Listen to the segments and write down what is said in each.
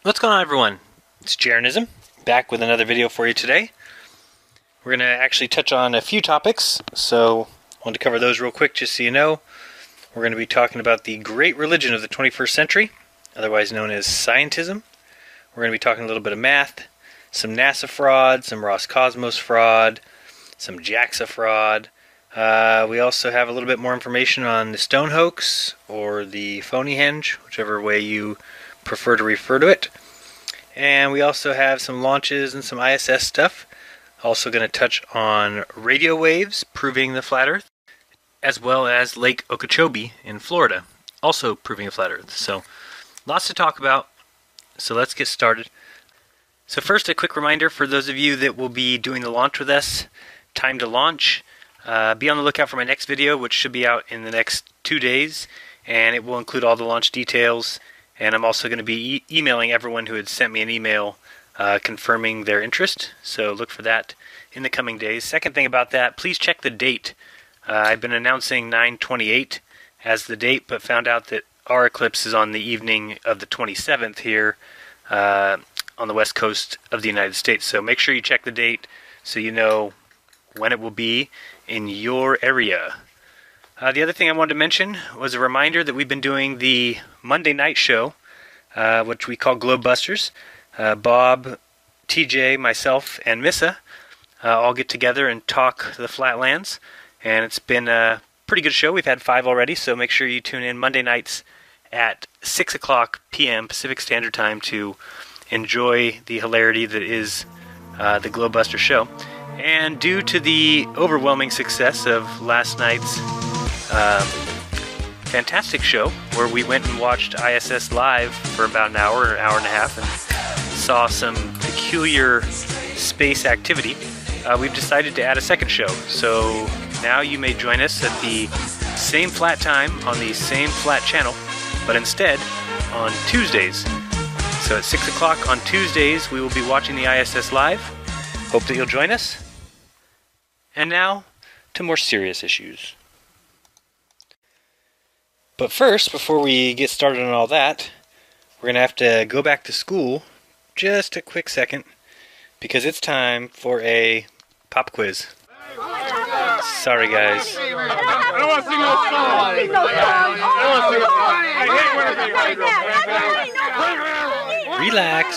What's going on, everyone? It's Scientism, back with another video for you today. We're going to actually touch on a few topics, so I want to cover those real quick just so you know. We're going to be talking about the great religion of the 21st century, otherwise known as Scientism. We're going to be talking a little bit of math, some NASA fraud, some Roscosmos fraud, some JAXA fraud. We also have a little bit more information on the Stone hoax, or the Phoneyhenge, whichever way you prefer to refer to it. And we also have some launches and some ISS stuff. Also going to touch on radio waves proving the flat Earth, as well as Lake Okeechobee in Florida, also proving a flat Earth. So lots to talk about. So let's get started. So first, a quick reminder for those of you that will be doing the launch with us. Time to launch. Be on the lookout for my next video, which should be out in the next 2 days, and it will include all the launch details. And I'm also going to be emailing everyone who had sent me an email confirming their interest. So look for that in the coming days. Second thing about that, please check the date. I've been announcing 9/28 as the date, but found out that our eclipse is on the evening of the 27th here on the west coast of the United States. So make sure you check the date so you know when it will be in your area. The other thing I wanted to mention was a reminder that we've been doing the Monday night show, which we call Globebusters. Bob, TJ, myself, and Missa all get together and talk the flatlands, and it's been a pretty good show. We've had 5 already, so make sure you tune in Monday nights at 6 o'clock p.m. Pacific Standard Time to enjoy the hilarity that is the Globebuster show. And due to the overwhelming success of last night's fantastic show, where we went and watched ISS live for about an hour or an hour and a half and saw some peculiar space activity, we've decided to add a second show. So now you may join us at the same flat time on the same flat channel, but instead on Tuesdays. So at 6 o'clock on Tuesdays, we will be watching the ISS live. Hope that you'll join us. And now to more serious issues. But first, before we get started on all that, we're going to have to go back to school just a quick second, because it's time for a pop quiz. Sorry, guys.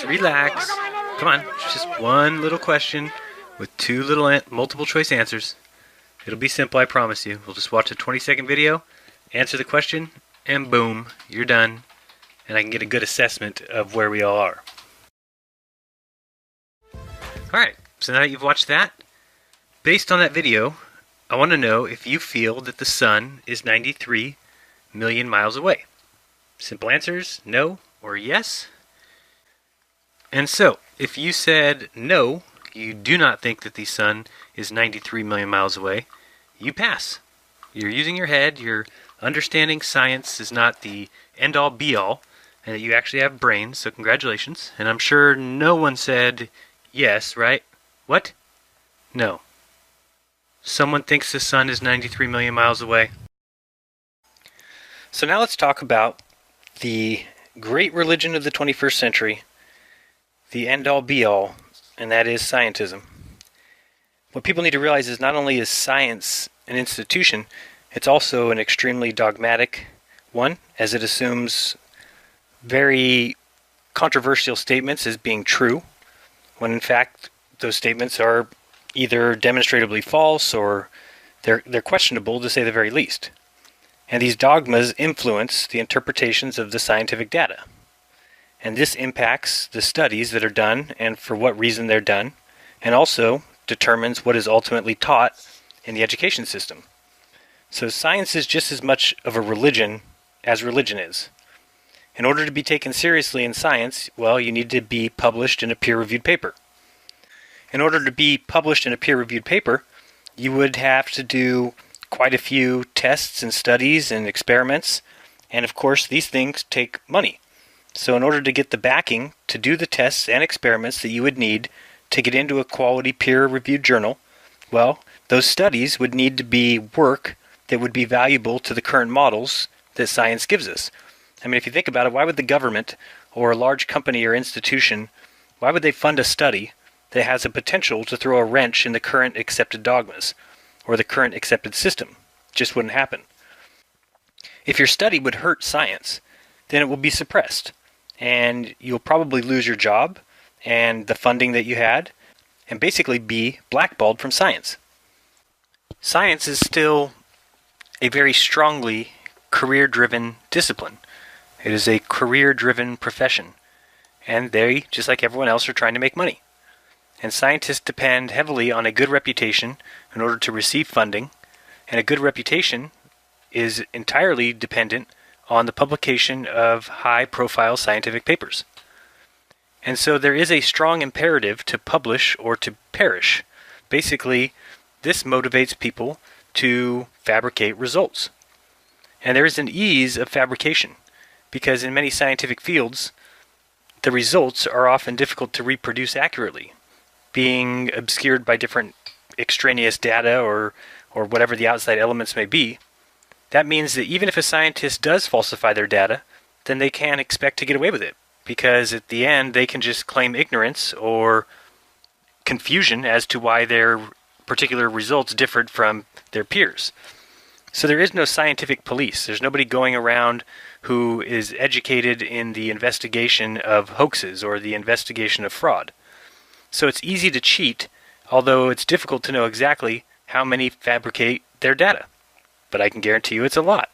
Relax. Come on, it's just one little question with 2 little multiple choice answers. It'll be simple, I promise you. We'll just watch a 20-second video, answer the question, and boom, you're done. And I can get a good assessment of where we all are. Alright, so now that you've watched that, based on that video, I want to know if you feel that the sun is 93 million miles away. Simple answers, no or yes. And so, if you said no, you do not think that the sun is 93 million miles away, you pass. You're using your head, you're understanding science is not the end-all be-all, and that you actually have brains, so congratulations. And I'm sure no one said yes, right? What? No. Someone thinks the sun is 93 million miles away. So now let's talk about the great religion of the 21st century, the end-all be-all, and that is scientism. What people need to realize is not only is science an institution, it's also an extremely dogmatic one, as it assumes very controversial statements as being true, when in fact those statements are either demonstrably false or they're questionable, to say the very least. And these dogmas influence the interpretations of the scientific data. And this impacts the studies that are done and for what reason they're done, and also determines what is ultimately taught in the education system. So science is just as much of a religion as religion is. In order to be taken seriously in science, well, you need to be published in a peer-reviewed paper. In order to be published in a peer-reviewed paper, you would have to do quite a few tests and studies and experiments, and of course these things take money. So in order to get the backing to do the tests and experiments that you would need to get into a quality peer-reviewed journal, well, those studies would need to be work that would be valuable to the current models that science gives us. I mean, if you think about it, why would the government or a large company or institution, why would they fund a study that has a potential to throw a wrench in the current accepted dogmas or the current accepted system? It just wouldn't happen. If your study would hurt science, then it will be suppressed, and you'll probably lose your job and the funding that you had, and basically be blackballed from science. Science is still a very strongly career-driven discipline. It is a career-driven profession, and they, just like everyone else, are trying to make money. And scientists depend heavily on a good reputation in order to receive funding, and a good reputation is entirely dependent on the publication of high-profile scientific papers. And so there is a strong imperative to publish or to perish. Basically, this motivates people to fabricate results. And there is an ease of fabrication, because in many scientific fields, the results are often difficult to reproduce accurately, being obscured by different extraneous data or whatever the outside elements may be. That means that even if a scientist does falsify their data, then they can expect to get away with it, because at the end they can just claim ignorance or confusion as to why their particular results differed from their peers. So there is no scientific police. There's nobody going around who is educated in the investigation of hoaxes or the investigation of fraud. So it's easy to cheat, although it's difficult to know exactly how many fabricate their data. But I can guarantee you it's a lot.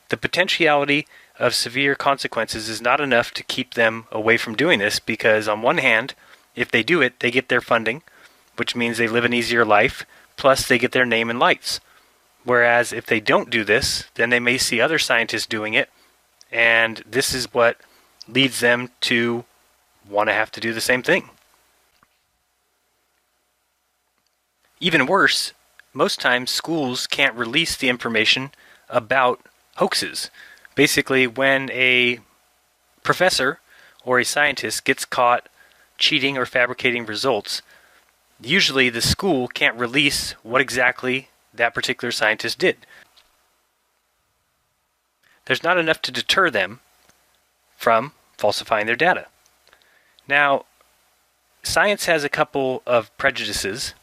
The potentiality of severe consequences is not enough to keep them away from doing this, because on one hand, if they do it, they get their funding, which means they live an easier life, plus they get their name and lights. Whereas if they don't do this, then they may see other scientists doing it, and this is what leads them to want to have to do the same thing. Even worse, most times schools can't release the information about hoaxes. Basically, when a professor or a scientist gets caught cheating or fabricating results, usually the school can't release what exactly that particular scientist did. There's not enough to deter them from falsifying their data. Now, science has a couple of prejudices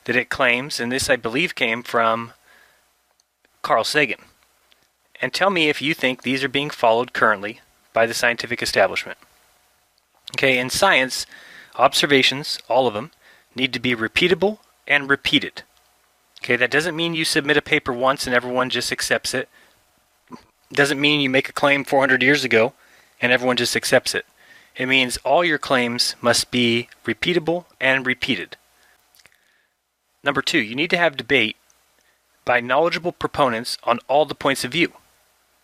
that it claims, and this I believe came from Carl Sagan. And tell me if you think these are being followed currently by the scientific establishment. Okay, in science, observations, all of them, need to be repeatable and repeated. Okay, that doesn't mean you submit a paper once and everyone just accepts it. Doesn't mean you make a claim 400 years ago and everyone just accepts it. It means all your claims must be repeatable and repeated. Number 2, you need to have debate by knowledgeable proponents on all the points of view,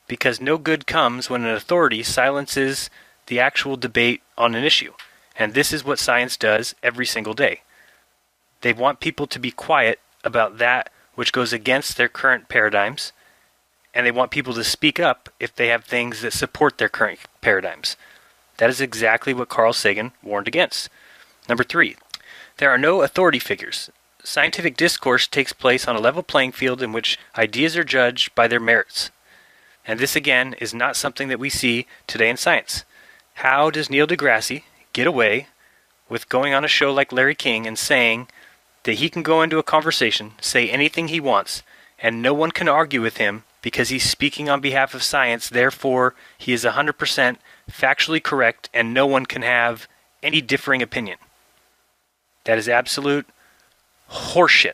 because no good comes when an authority silences the actual debate on an issue. And this is what science does every single day. They want people to be quiet about that which goes against their current paradigms, and they want people to speak up if they have things that support their current paradigms. That is exactly what Carl Sagan warned against. Number 3, there are no authority figures. Scientific discourse takes place on a level playing field in which ideas are judged by their merits. And this, again, is not something that we see today in science. How does Neil deGrasse get away with going on a show like Larry King and saying that he can go into a conversation, say anything he wants, and no one can argue with him because he's speaking on behalf of science, therefore he is 100% factually correct and no one can have any differing opinion? That is absolute horseshit.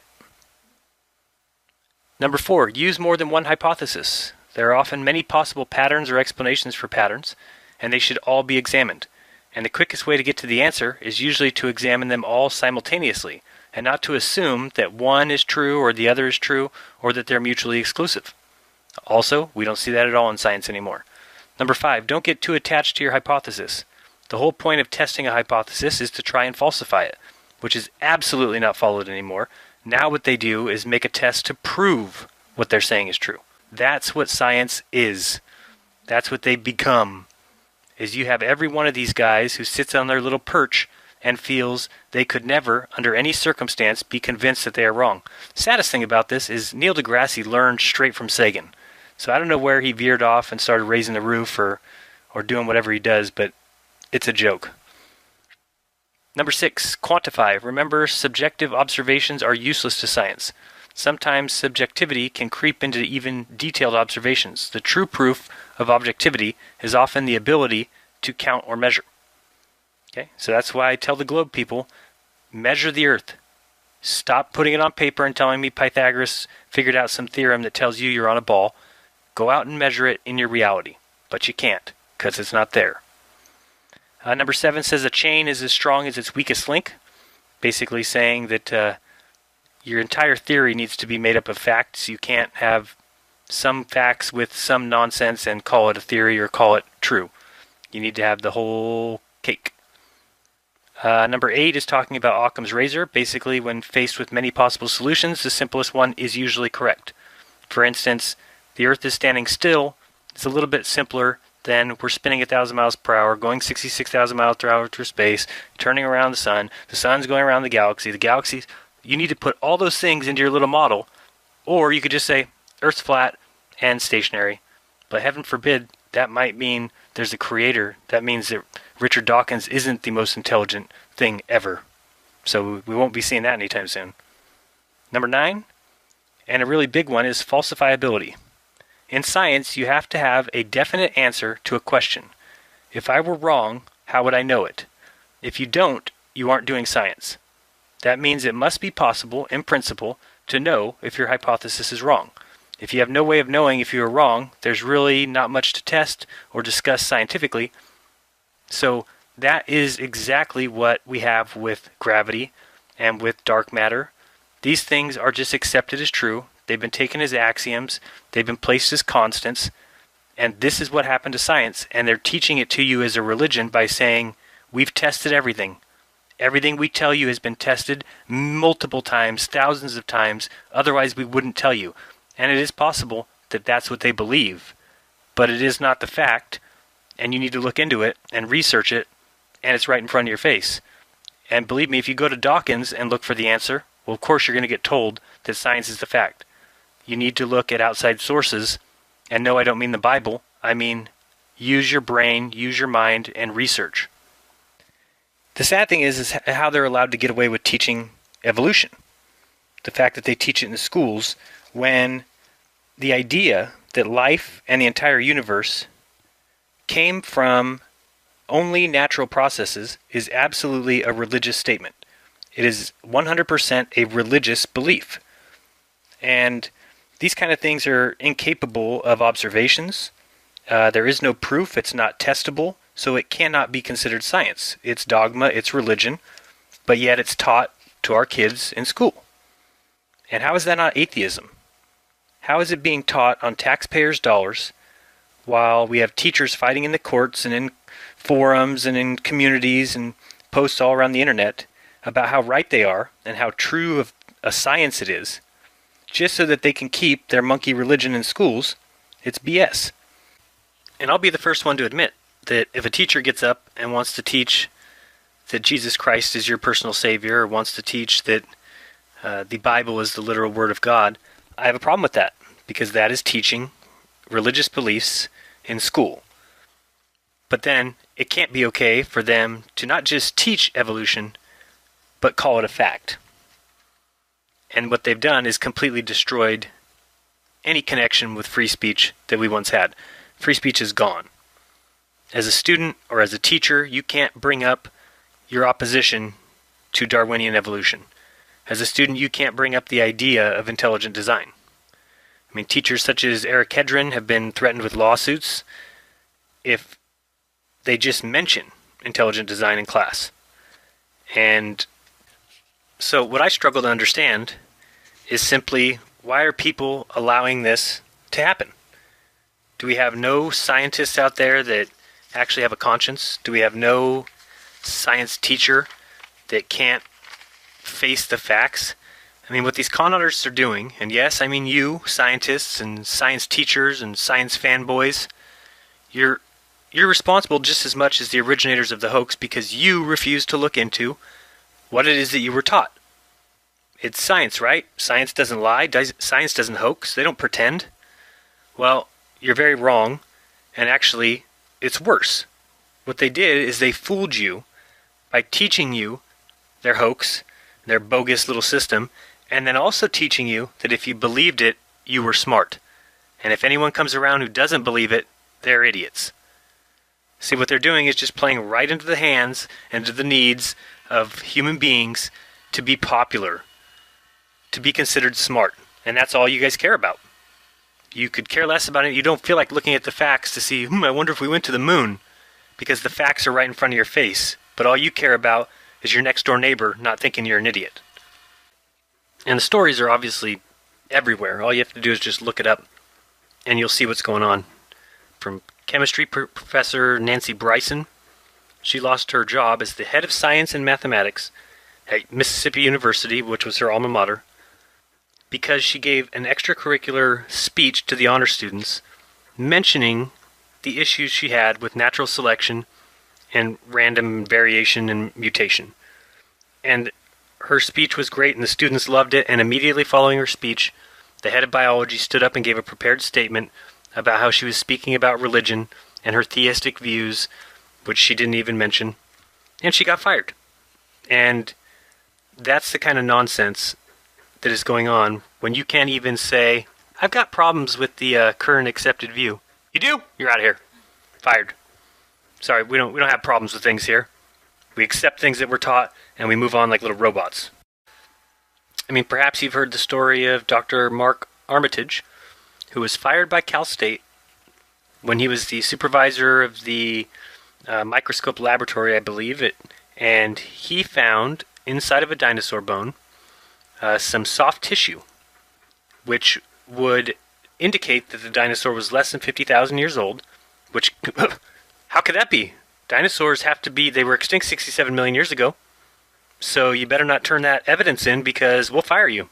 Number 4, use more than one hypothesis. There are often many possible patterns or explanations for patterns, and they should all be examined. And the quickest way to get to the answer is usually to examine them all simultaneously, and not to assume that one is true or the other is true, or that they're mutually exclusive. Also, we don't see that at all in science anymore. Number 5, don't get too attached to your hypothesis. The whole point of testing a hypothesis is to try and falsify it, which is absolutely not followed anymore. Now what they do is make a test to prove what they're saying is true. That's what science is. That's what they become. Is you have every one of these guys who sits on their little perch and feels they could never, under any circumstance, be convinced that they are wrong. Saddest thing about this is Neil deGrasse learned straight from Sagan. So I don't know where he veered off and started raising the roof or doing whatever he does, but it's a joke. Number 6, quantify. Remember, subjective observations are useless to science. Sometimes subjectivity can creep into even detailed observations. The true proof of objectivity is often the ability to count or measure. Okay, so that's why I tell the globe people, measure the earth. Stop putting it on paper and telling me Pythagoras figured out some theorem that tells you you're on a ball. Go out and measure it in your reality. But you can't, because it's not there. Number 7 says a chain is as strong as its weakest link. Basically saying that your entire theory needs to be made up of facts. You can't have some facts with some nonsense and call it a theory or call it true. You need to have the whole cake. Number 8 is talking about Occam's razor. Basically, when faced with many possible solutions, the simplest one is usually correct. For instance, the Earth is standing still. It's a little bit simpler than we're spinning 1,000 miles per hour, going 66,000 miles per hour through space, turning around the sun's going around the galaxies. You need to put all those things into your little model, or you could just say, Earth's flat and stationary. But heaven forbid, that might mean there's a creator. That means that Richard Dawkins isn't the most intelligent thing ever. So we won't be seeing that anytime soon. Number 9, and a really big one, is falsifiability. In science, you have to have a definite answer to a question. If I were wrong, how would I know it? If you don't, you aren't doing science. That means it must be possible, in principle, to know if your hypothesis is wrong. If you have no way of knowing if you are wrong, there's really not much to test or discuss scientifically. So that is exactly what we have with gravity and with dark matter. These things are just accepted as true. They've been taken as axioms. They've been placed as constants. And this is what happened to science. And they're teaching it to you as a religion by saying, we've tested everything. Everything we tell you has been tested multiple times, thousands of times. Otherwise, we wouldn't tell you. And it is possible that that's what they believe. But it is not the fact. And you need to look into it and research it. And it's right in front of your face. And believe me, if you go to Dawkins and look for the answer, well, of course you're going to get told that science is the fact. You need to look at outside sources. And no, I don't mean the Bible. I mean, use your brain, use your mind, and research. The sad thing is how they're allowed to get away with teaching evolution. The fact that they teach it in schools when the idea that life and the entire universe came from only natural processes is absolutely a religious statement. It is 100% a religious belief. And these kind of things are incapable of observations. There is no proof. It's not testable. So it cannot be considered science. It's dogma. It's religion. But yet it's taught to our kids in school. And how is that not atheism? How is it being taught on taxpayers' dollars while we have teachers fighting in the courts and in forums and in communities and posts all around the internet about how right they are and how true of a science it is, just so that they can keep their monkey religion in schools? It's BS. And I'll be the first one to admit that if a teacher gets up and wants to teach that Jesus Christ is your personal Savior, or wants to teach that the Bible is the literal Word of God, I have a problem with that, because that is teaching religious beliefs in school. But then it can't be okay for them to not just teach evolution, but call it a fact. And what they've done is completely destroyed any connection with free speech that we once had. Free speech is gone. As a student or as a teacher, you can't bring up your opposition to Darwinian evolution. As a student, you can't bring up the idea of intelligent design. I mean, teachers such as Eric Hedren have been threatened with lawsuits if they just mention intelligent design in class. And so what I struggle to understand is simply, why are people allowing this to happen? Do we have no scientists out there that actually have a conscience? Do we have no science teacher that can't face the facts? I mean, what these con artists are doing, and yes, I mean you, scientists and science teachers and science fanboys, you're responsible just as much as the originators of the hoax, because you refuse to look into what it is that you were taught. It's science, right? Science doesn't lie. Science doesn't hoax. They don't pretend. Well, you're very wrong, and actually, it's worse. What they did is they fooled you by teaching you their hoax, their bogus little system, and then also teaching you that if you believed it, you were smart. And if anyone comes around who doesn't believe it, they're idiots. See, what they're doing is just playing right into the hands and to the needs of human beings to be popular, to be considered smart. And that's all you guys care about. You could care less about it. You don't feel like looking at the facts to see, I wonder if we went to the moon, because the facts are right in front of your face. But all you care about is your next door neighbor not thinking you're an idiot. And the stories are obviously everywhere. All you have to do is just look it up, and you'll see what's going on. From chemistry professor Nancy Bryson, she lost her job as the head of science and mathematics at Mississippi University, which was her alma mater, because she gave an extracurricular speech to the honor students mentioning the issues she had with natural selection and random variation and mutation. And her speech was great, and the students loved it, and immediately following her speech, the head of biology stood up and gave a prepared statement about how she was speaking about religion and her theistic views, which she didn't even mention, and she got fired. And that's the kind of nonsense that is going on when you can't even say, I've got problems with the current accepted view. You do? You're out of here. Fired. Sorry, we don't have problems with things here. We accept things that we're taught, and we move on like little robots. I mean, perhaps you've heard the story of Dr. Mark Armitage, who was fired by Cal State when he was the supervisor of the microscope laboratory, I believe, and he found inside of a dinosaur bone some soft tissue, which would indicate that the dinosaur was less than 50,000 years old, which, how could that be? Dinosaurs have to be, they were extinct 67 million years ago, so you better not turn that evidence in because we'll fire you.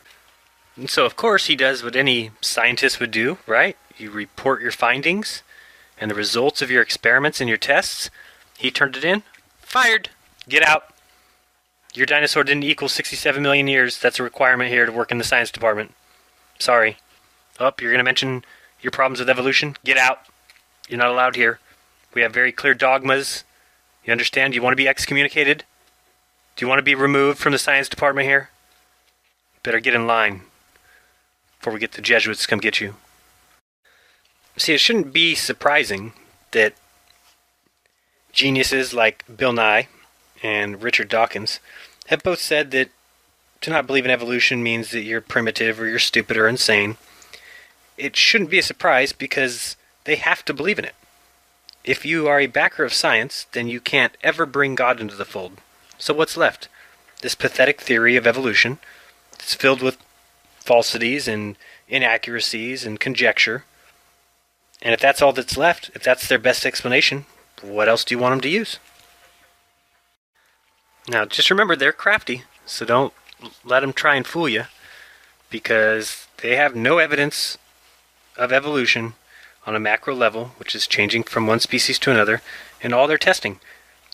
And so, of course, he does what any scientist would do, right? You report your findings and the results of your experiments and your tests. He turned it in. Fired. Get out. Your dinosaur didn't equal 67 million years. That's a requirement here to work in the science department. Sorry. Oh, you're going to mention your problems with evolution? Get out. You're not allowed here. We have very clear dogmas. You understand? You want to be excommunicated? Do you want to be removed from the science department here? Better get in line before we get the Jesuits to come get you. See, it shouldn't be surprising that geniuses like Bill Nye and Richard Dawkins have both said that to not believe in evolution means that you're primitive or you're stupid or insane. It shouldn't be a surprise because they have to believe in it. If you are a backer of science, then you can't ever bring God into the fold. So what's left? This pathetic theory of evolution. It's filled with falsities and inaccuracies and conjecture. And if that's all that's left, if that's their best explanation, what else do you want them to use? Now, just remember, they're crafty, so don't let them try and fool you, because they have no evidence of evolution on a macro level, which is changing from one species to another, in all their testing.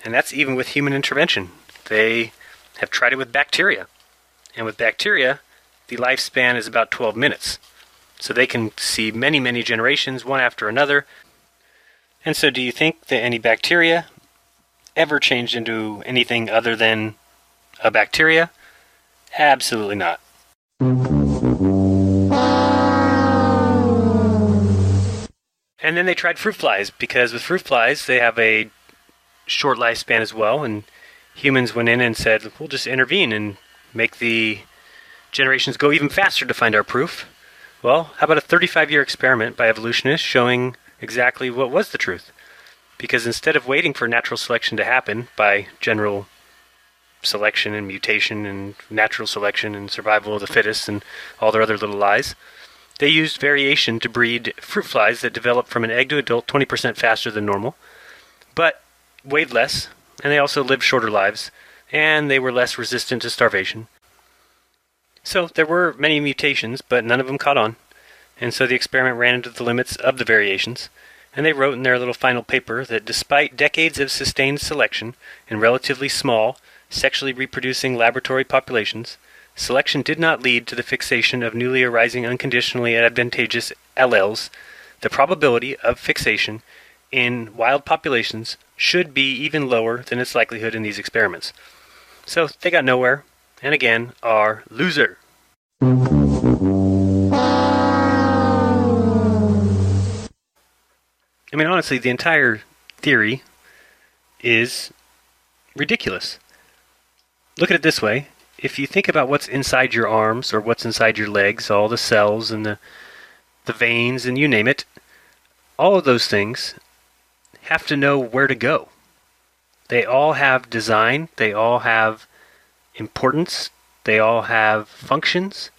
And that's even with human intervention. They have tried it with bacteria. And with bacteria, the lifespan is about 12 minutes. So they can see many, many generations, one after another. And so do you think that any bacteria ever changed into anything other than a bacteria? Absolutely not. And then they tried fruit flies, because with fruit flies, they have a short lifespan as well, and humans went in and said, we'll just intervene and make the generations go even faster to find our proof. Well, how about a 35-year experiment by evolutionists showing exactly what was the truth? Because instead of waiting for natural selection to happen by general selection and mutation and natural selection and survival of the fittest and all their other little lies, they used variation to breed fruit flies that developed from an egg to adult 20% faster than normal, but weighed less, and they also lived shorter lives, and they were less resistant to starvation. So there were many mutations, but none of them caught on, and so the experiment ran into the limits of the variations, and they wrote in their little final paper that despite decades of sustained selection in relatively small, sexually reproducing laboratory populations, selection did not lead to the fixation of newly arising unconditionally advantageous alleles. The probability of fixation in wild populations should be even lower than its likelihood in these experiments. So they got nowhere, and again, are loser. I mean, honestly, the entire theory is ridiculous. Look at it this way. If you think about what's inside your arms or what's inside your legs, all the cells and the veins and you name it, all of those things have to know where to go. They all have design, they all have importance, they all have functions,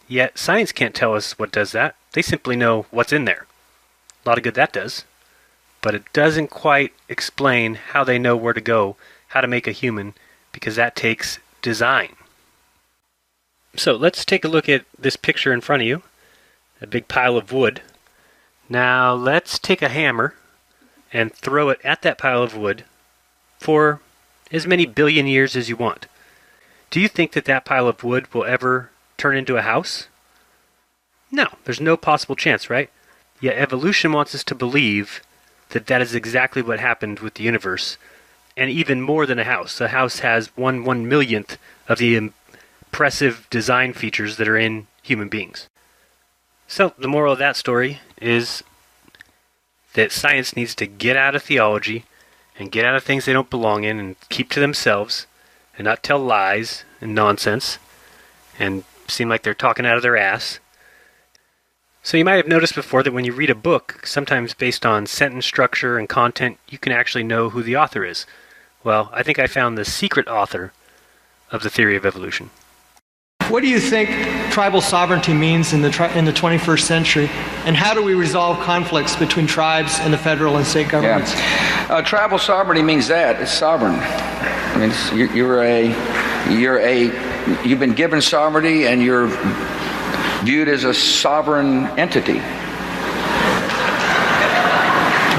yet science can't tell us what does that. They simply know what's in there. A lot of good that does, but it doesn't quite explain how they know where to go, how to make a human, because that takes design. So let's take a look at this picture in front of you, a big pile of wood. Now let's take a hammer and throw it at that pile of wood for as many billion years as you want. Do you think that that pile of wood will ever turn into a house? No, there's no possible chance, right? Yet evolution wants us to believe that that is exactly what happened with the universe, and even more than a house. A house has 1/1,000,000th of the impressive design features that are in human beings. So the moral of that story is that science needs to get out of theology and get out of things they don't belong in and keep to themselves and not tell lies and nonsense and seem like they're talking out of their ass. So you might have noticed before that when you read a book, sometimes based on sentence structure and content, you can actually know who the author is. Well, I think I found the secret author of the theory of evolution. What do you think tribal sovereignty means in the 21st century, and how do we resolve conflicts between tribes and the federal and state governments? Yeah. Tribal sovereignty means that it's sovereign. I mean, you've been given sovereignty, and you're viewed as a sovereign entity.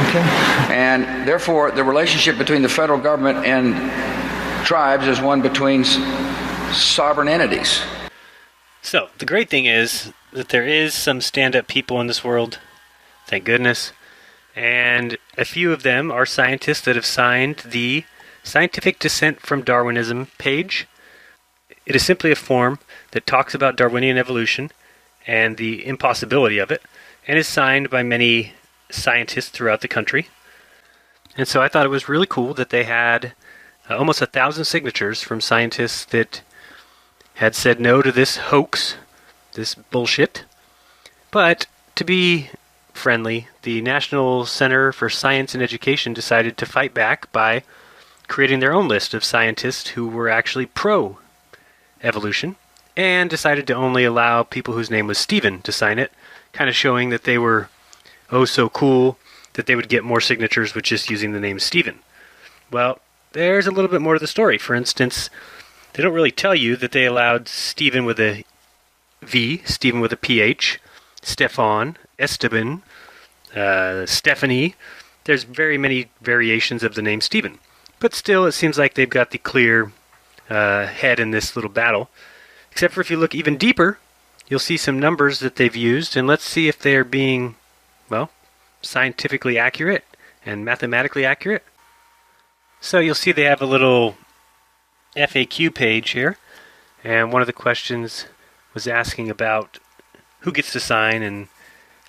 Okay. And therefore, the relationship between the federal government and tribes is one between sovereign entities. So, the great thing is that there is some stand-up people in this world, thank goodness, and a few of them are scientists that have signed the Scientific Dissent from Darwinism page. It is simply a form that talks about Darwinian evolution and the impossibility of it, and is signed by many scientists throughout the country. And so I thought it was really cool that they had almost 1,000 signatures from scientists that had said no to this hoax, this bullshit. But to be friendly, the National Center for Science and Education decided to fight back by creating their own list of scientists who were actually pro-evolution, and decided to only allow people whose name was Stephen to sign it, kind of showing that they were oh so cool that they would get more signatures with just using the name Stephen. Well, there's a little bit more to the story. For instance, they don't really tell you that they allowed Stephen with a V, Stephen with a PH, Stefan, Esteban, Stephanie. There's very many variations of the name Stephen. But still, it seems like they've got the clear head in this little battle. Except for if you look even deeper, you'll see some numbers that they've used, and let's see if they're being, well, scientifically accurate and mathematically accurate. So you'll see they have a little FAQ page here, and one of the questions was asking about who gets to sign and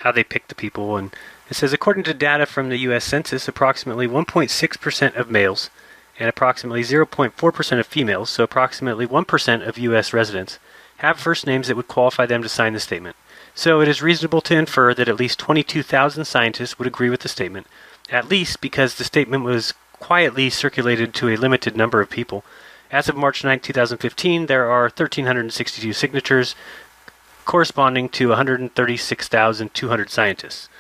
how they pick the people, and it says, according to data from the U.S. Census, approximately 1.6% of males and approximately 0.4% of females, so approximately 1% of U.S. residents, have first names that would qualify them to sign the statement. So it is reasonable to infer that at least 22,000 scientists would agree with the statement, at least because the statement was quietly circulated to a limited number of people. As of March 9, 2015, there are 1,362 signatures, corresponding to 136,200 scientists.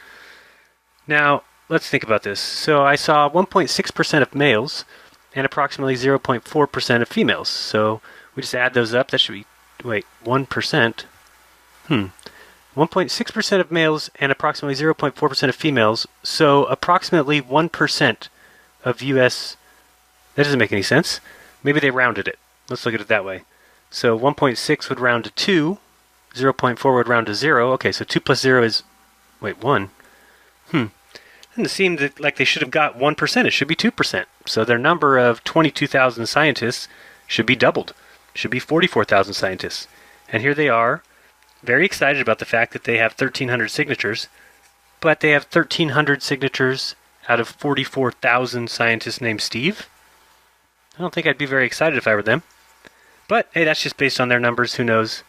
Now, let's think about this. So I saw 1.6% of males and approximately 0.4% of females. So we just add those up. That should be, 1%. 1.6% of males and approximately 0.4% of females. So approximately 1% of U.S. That doesn't make any sense. Maybe they rounded it. Let's look at it that way. So 1.6 would round to 2. 0.4 would round to 0. Okay, so 2 plus 0 is, 1. And it seemed that, like they should have got 1%. It should be 2%. So their number of 22,000 scientists should be doubled. Should be 44,000 scientists. And here they are, very excited about the fact that they have 1,300 signatures, but they have 1,300 signatures out of 44,000 scientists named Steve. I don't think I'd be very excited if I were them. But, hey, that's just based on their numbers. Who knows?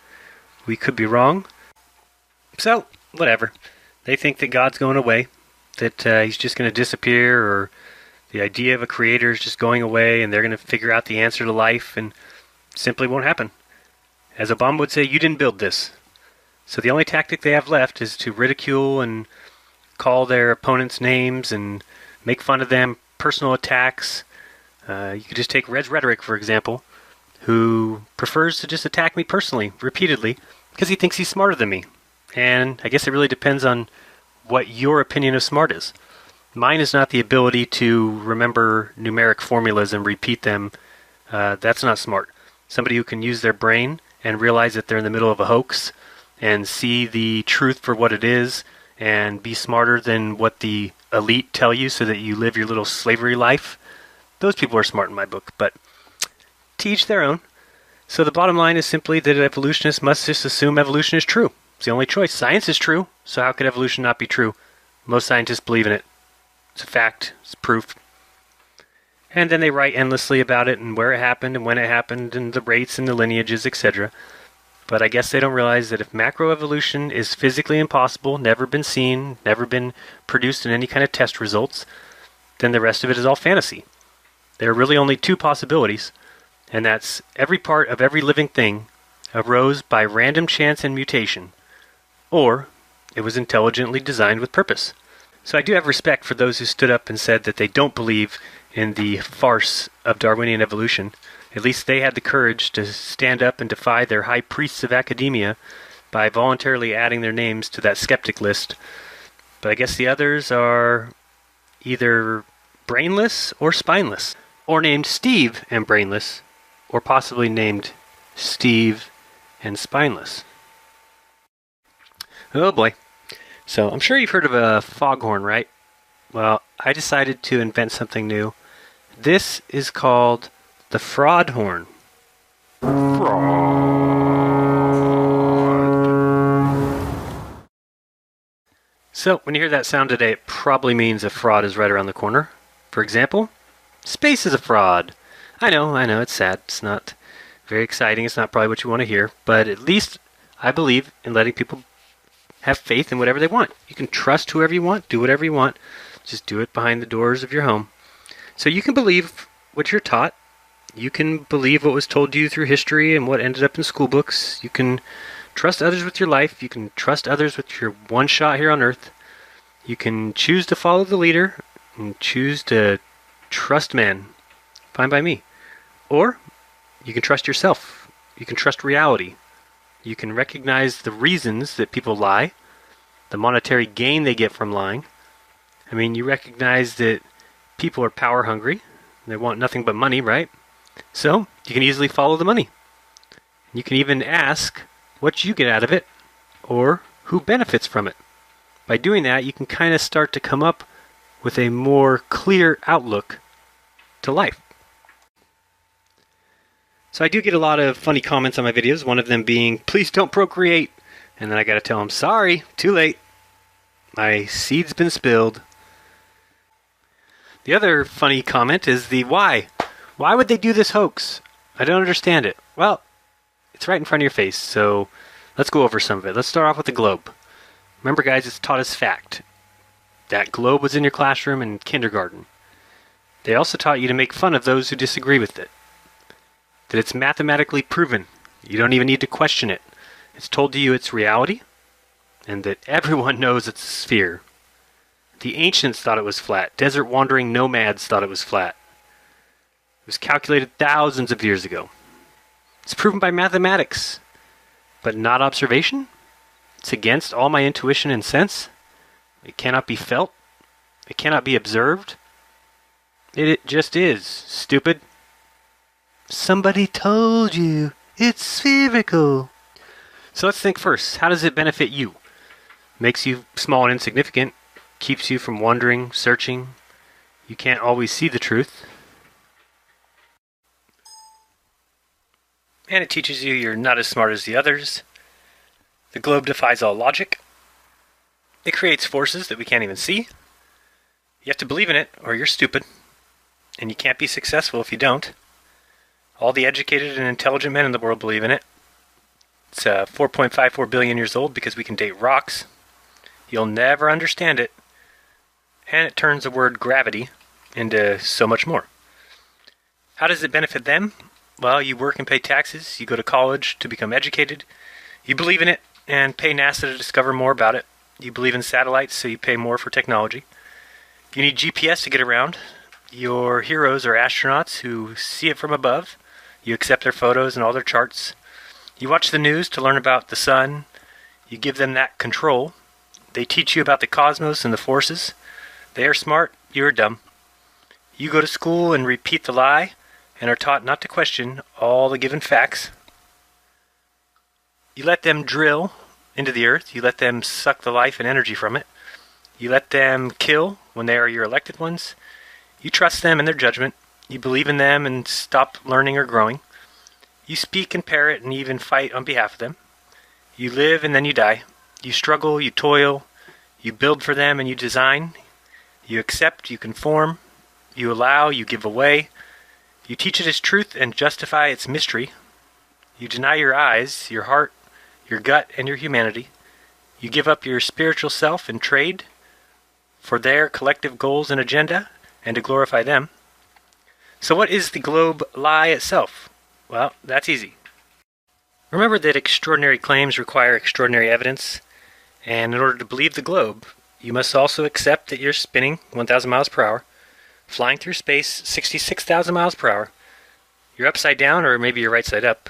We could be wrong. So, whatever. They think that God's going away, that he's just going to disappear, or the idea of a creator is just going away, and they're going to figure out the answer to life, and it simply won't happen. As Obama would say, you didn't build this. So the only tactic they have left is to ridicule and call their opponents names and make fun of them, personal attacks. You could just take Red's Rhetoric, for example, who prefers to just attack me personally, repeatedly, because he thinks he's smarter than me. And I guess it really depends on what your opinion of smart is. Mine is not the ability to remember numeric formulas and repeat them. That's not smart. Somebody who can use their brain and realize that they're in the middle of a hoax and see the truth for what it is and be smarter than what the elite tell you so that you live your little slavery life. Those people are smart in my book, but to each their own. So the bottom line is simply that evolutionists must just assume evolution is true. It's the only choice. Science is true, so how could evolution not be true? Most scientists believe in it. It's a fact. It's proof. And then they write endlessly about it and where it happened and when it happened and the rates and the lineages, etc. But I guess they don't realize that if macroevolution is physically impossible, never been seen, never been produced in any kind of test results, then the rest of it is all fantasy. There are really only two possibilities, and that's every part of every living thing arose by random chance and mutation, or it was intelligently designed with purpose. So I do have respect for those who stood up and said that they don't believe in the farce of Darwinian evolution. At least they had the courage to stand up and defy their high priests of academia by voluntarily adding their names to that skeptic list. But I guess the others are either brainless or spineless, or named Steve and brainless, or possibly named Steve and spineless. Oh boy. So I'm sure you've heard of a foghorn, right? Well, I decided to invent something new. This is called the fraud horn. So when you hear that sound today, it probably means a fraud is right around the corner. For example, space is a fraud. I know, it's sad. It's not very exciting. It's not probably what you want to hear. But at least I believe in letting people have faith in whatever they want. You can trust whoever you want, do whatever you want. Just do it behind the doors of your home. So you can believe what you're taught. You can believe what was told to you through history and what ended up in school books. You can trust others with your life. You can trust others with your one shot here on Earth. You can choose to follow the leader and choose to trust man. Fine by me. Or you can trust yourself. You can trust reality. You can recognize the reasons that people lie, the monetary gain they get from lying. I mean, you recognize that people are power hungry. They want nothing but money, right? So you can easily follow the money. You can even ask what you get out of it or who benefits from it. By doing that, you can kind of start to come up with a more clear outlook to life. So I do get a lot of funny comments on my videos, one of them being, please don't procreate. And then I gotta tell them, sorry, too late. My seed's been spilled. The other funny comment is the why. Why would they do this hoax? I don't understand it. Well, it's right in front of your face, so let's go over some of it. Let's start off with the globe. Remember, guys, it's taught as fact. That globe was in your classroom in kindergarten. They also taught you to make fun of those who disagree with it. That it's mathematically proven. You don't even need to question it. It's told to you it's reality, and that everyone knows it's a sphere. The ancients thought it was flat. Desert wandering nomads thought it was flat. It was calculated thousands of years ago. It's proven by mathematics, but not observation. It's against all my intuition and sense. It cannot be felt. It cannot be observed. It just is, stupid. Somebody told you it's spherical. So let's think first. How does it benefit you? Makes you small and insignificant. keeps you from wondering, searching. You can't always see the truth. And it teaches you you're not as smart as the others. The globe defies all logic. It creates forces that we can't even see. You have to believe in it or you're stupid. And you can't be successful if you don't. All the educated and intelligent men in the world believe in it. It's 4.54 billion years old because we can date rocks. You'll never understand it. And it turns the word gravity into so much more. How does it benefit them? Well, you work and pay taxes. You go to college to become educated. You believe in it and pay NASA to discover more about it. You believe in satellites, so you pay more for technology. You need GPS to get around. Your heroes are astronauts who see it from above. You accept their photos and all their charts. You watch the news to learn about the sun. You give them that control. They teach you about the cosmos and the forces. They are smart, you are dumb. You go to school and repeat the lie and are taught not to question all the given facts. You let them drill into the earth. You let them suck the life and energy from it. You let them kill when they are your elected ones. You trust them and their judgment. You believe in them and stop learning or growing. You speak and parrot and even fight on behalf of them. You live and then you die. You struggle, you toil. You build for them and you design. You accept, you conform. You allow, you give away. You teach it as truth and justify its mystery. You deny your eyes, your heart, your gut, and your humanity. You give up your spiritual self in trade for their collective goals and agenda and to glorify them. So what is the globe lie itself? Well, that's easy. Remember that extraordinary claims require extraordinary evidence, and in order to believe the globe, you must also accept that you're spinning 1,000 miles per hour, flying through space 66,000 miles per hour. You're upside down, or maybe you're right side up.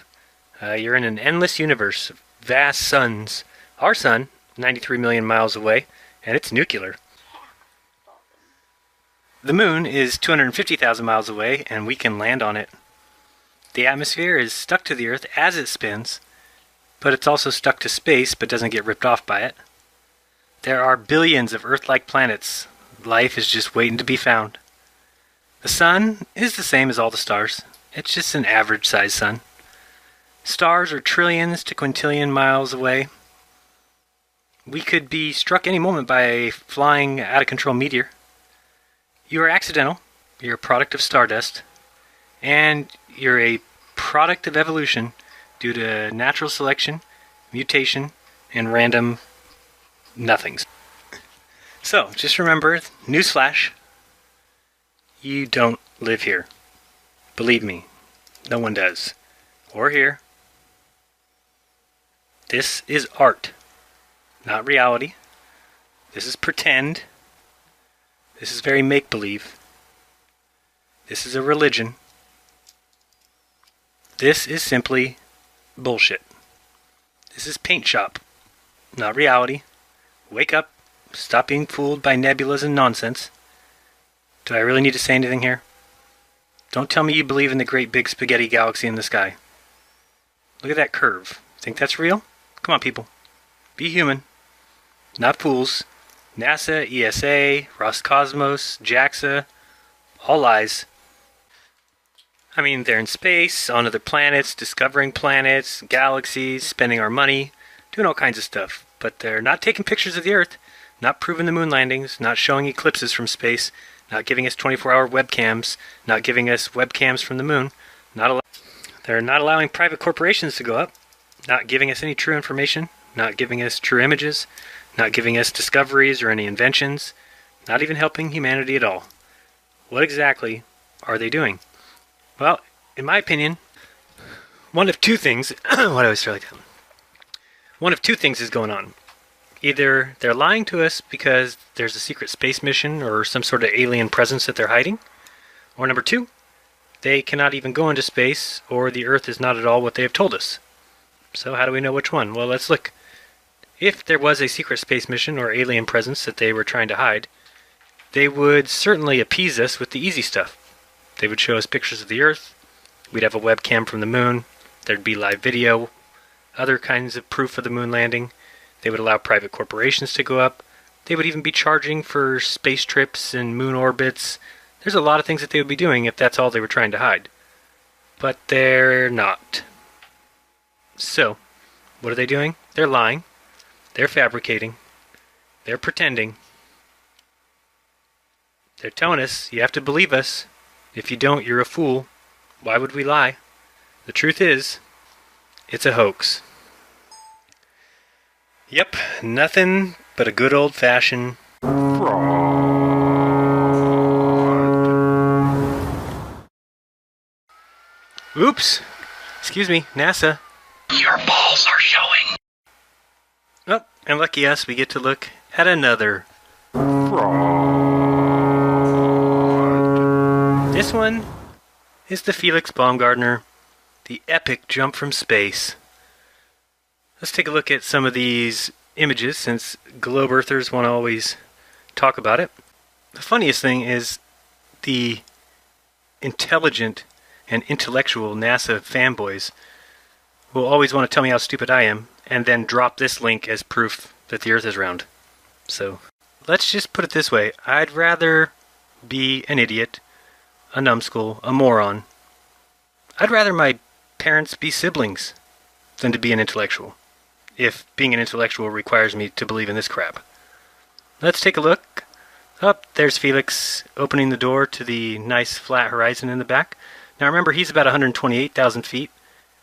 You're in an endless universe of vast suns. Our sun, 93 million miles away, and it's nuclear. The moon is 250,000 miles away, and we can land on it. The atmosphere is stuck to the Earth as it spins, but it's also stuck to space but doesn't get ripped off by it. There are billions of Earth-like planets. Life is just waiting to be found. The sun is the same as all the stars. It's just an average-sized sun. Stars are trillions to quintillion miles away. We could be struck any moment by a flying, out-of-control meteor. You are accidental. You're a product of stardust. And you're a product of evolution due to natural selection, mutation, and random nothings. So, just remember, newsflash, you don't live here. Believe me, no one does. Or here. This is art, not reality. This is pretend. This is very make-believe. This is a religion. This is simply bullshit. This is paint shop, not reality. Wake up. Stop being fooled by nebulas and nonsense. Do I really need to say anything here? Don't tell me you believe in the great big spaghetti galaxy in the sky. Look at that curve. Think that's real? Come on, people. Be human. Not fools. NASA, ESA, Roscosmos, JAXA, all lies. I mean, they're in space, on other planets, discovering planets, galaxies, spending our money, doing all kinds of stuff. But they're not taking pictures of the Earth, not proving the moon landings, not showing eclipses from space, not giving us 24-hour webcams, not giving us webcams from the moon. They're not allowing private corporations to go up, not giving us any true information, not giving us true images, not giving us discoveries or any inventions, not even helping humanity at all. What exactly are they doing? Well, in my opinion, one of two things. Why do I always feel like that? One of two things is going on. Either they're lying to us because there's a secret space mission or some sort of alien presence that they're hiding. Or number two, they cannot even go into space, or the Earth is not at all what they have told us. So how do we know which one? Well, let's look. If there was a secret space mission or alien presence that they were trying to hide, they would certainly appease us with the easy stuff. They would show us pictures of the Earth. We'd have a webcam from the moon. There'd be live video, other kinds of proof of the moon landing. They would allow private corporations to go up. They would even be charging for space trips and moon orbits. There's a lot of things that they would be doing if that's all they were trying to hide. But they're not. So, what are they doing? They're lying. They're fabricating. They're pretending. They're telling us, you have to believe us. If you don't, you're a fool. Why would we lie? The truth is, it's a hoax. Yep, nothing but a good old-fashioned fraud. Oops. Excuse me, NASA. Your balls are showing. Oh, and lucky us, we get to look at another fraud. This one is the Felix Baumgartner, the epic jump from space. Let's take a look at some of these images, since globe earthers want to always talk about it. The funniest thing is the intelligent and intellectual NASA fanboys will always want to tell me how stupid I am, and then drop this link as proof that the Earth is round. So, let's just put it this way. I'd rather be an idiot, a numbskull, a moron. I'd rather my parents be siblings than to be an intellectual, if being an intellectual requires me to believe in this crap. Let's take a look. Up, there's Felix opening the door to the nice flat horizon in the back. Now remember, he's about 128,000 feet,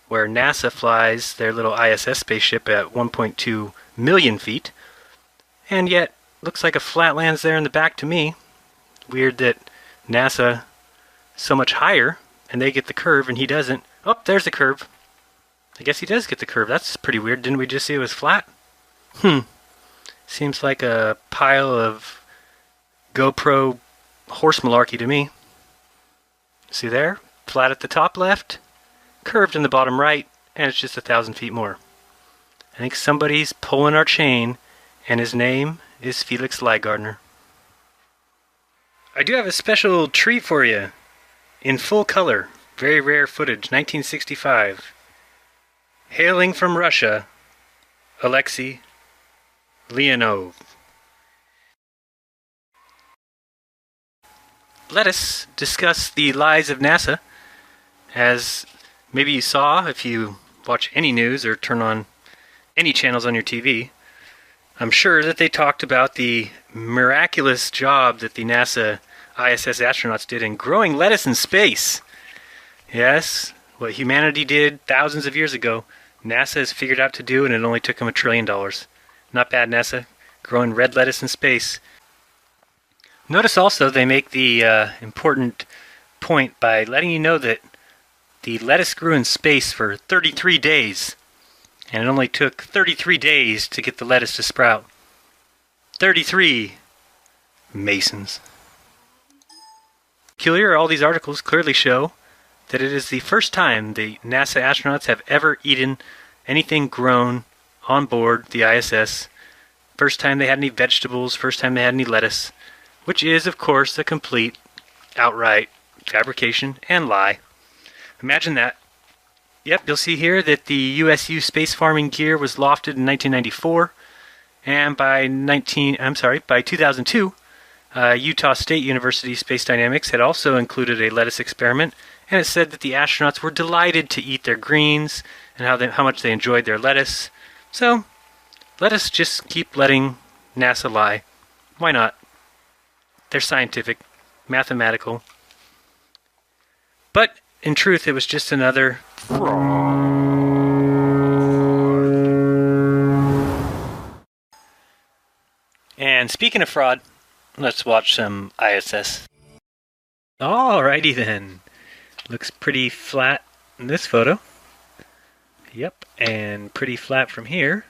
where NASA flies their little ISS spaceship at 1.2 million feet. And yet, looks like a flat lands there in the back to me. Weird that NASA is so much higher, and they get the curve, and he doesn't. Oh, there's the curve. I guess he does get the curve. That's pretty weird. Didn't we just see it was flat? Seems like a pile of GoPro horse malarkey to me. See there? Flat at the top left, curved in the bottom right, and it's just 1,000 feet more. I think somebody's pulling our chain, and his name is Felix Baumgartner. I do have a special treat for you. In full color, very rare footage, 1965. Hailing from Russia, Alexei Leonov. Let us discuss the lies of NASA. As maybe you saw if you watch any news or turn on any channels on your TV, I'm sure that they talked about the miraculous job that the NASA ISS astronauts did in growing lettuce in space. Yes, what humanity did thousands of years ago, NASA has figured out to do, and it only took them $1 trillion. Not bad, NASA. Growing red lettuce in space. Notice also they make the important point by letting you know that the lettuce grew in space for 33 days. And it only took 33 days to get the lettuce to sprout. 33 Masons. Peculiar, all these articles clearly show that it is the first time the NASA astronauts have ever eaten anything grown on board the ISS. First time they had any vegetables, first time they had any lettuce, which is, of course, a complete, outright fabrication and lie. Imagine that. Yep, you'll see here that the USU space farming gear was lofted in 1994, and by 2002, Utah State University Space Dynamics had also included a lettuce experiment, and it said that the astronauts were delighted to eat their greens and how much they enjoyed their lettuce. So, let us just keep letting NASA lie. Why not? They're scientific, mathematical. But, in truth, it was just another fraud. And speaking of fraud, let's watch some ISS. Alrighty then. Looks pretty flat in this photo. Yep, and pretty flat from here.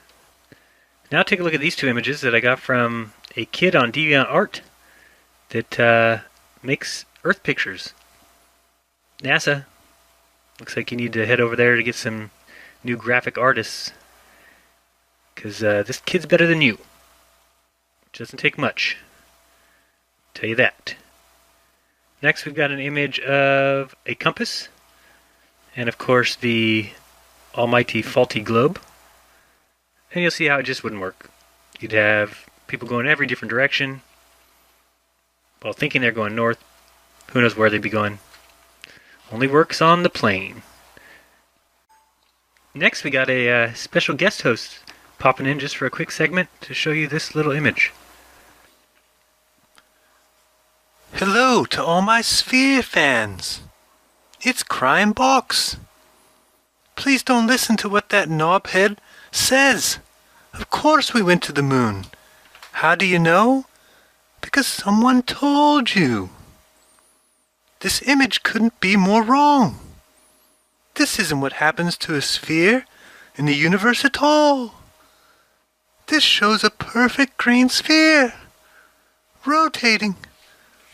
Now take a look at these two images that I got from a kid on DeviantArt that makes Earth pictures. NASA, looks like you need to head over there to get some new graphic artists, because this kid's better than you. It doesn't take much, I'll tell you that. Next we've got an image of a compass, and of course the almighty faulty globe. And you'll see how it just wouldn't work. You'd have People go in every different direction while thinking they're going north. Who knows where they'd be going? Only works on the plane. Next, we got a special guest host popping in just for a quick segment to show you this little image. Hello to all my Sphere fans. It's Crime Box. Please don't listen to what that knobhead says. Of course we went to the moon. How do you know? Because someone told you. This image couldn't be more wrong. This isn't what happens to a sphere in the universe at all. This shows a perfect green sphere, rotating,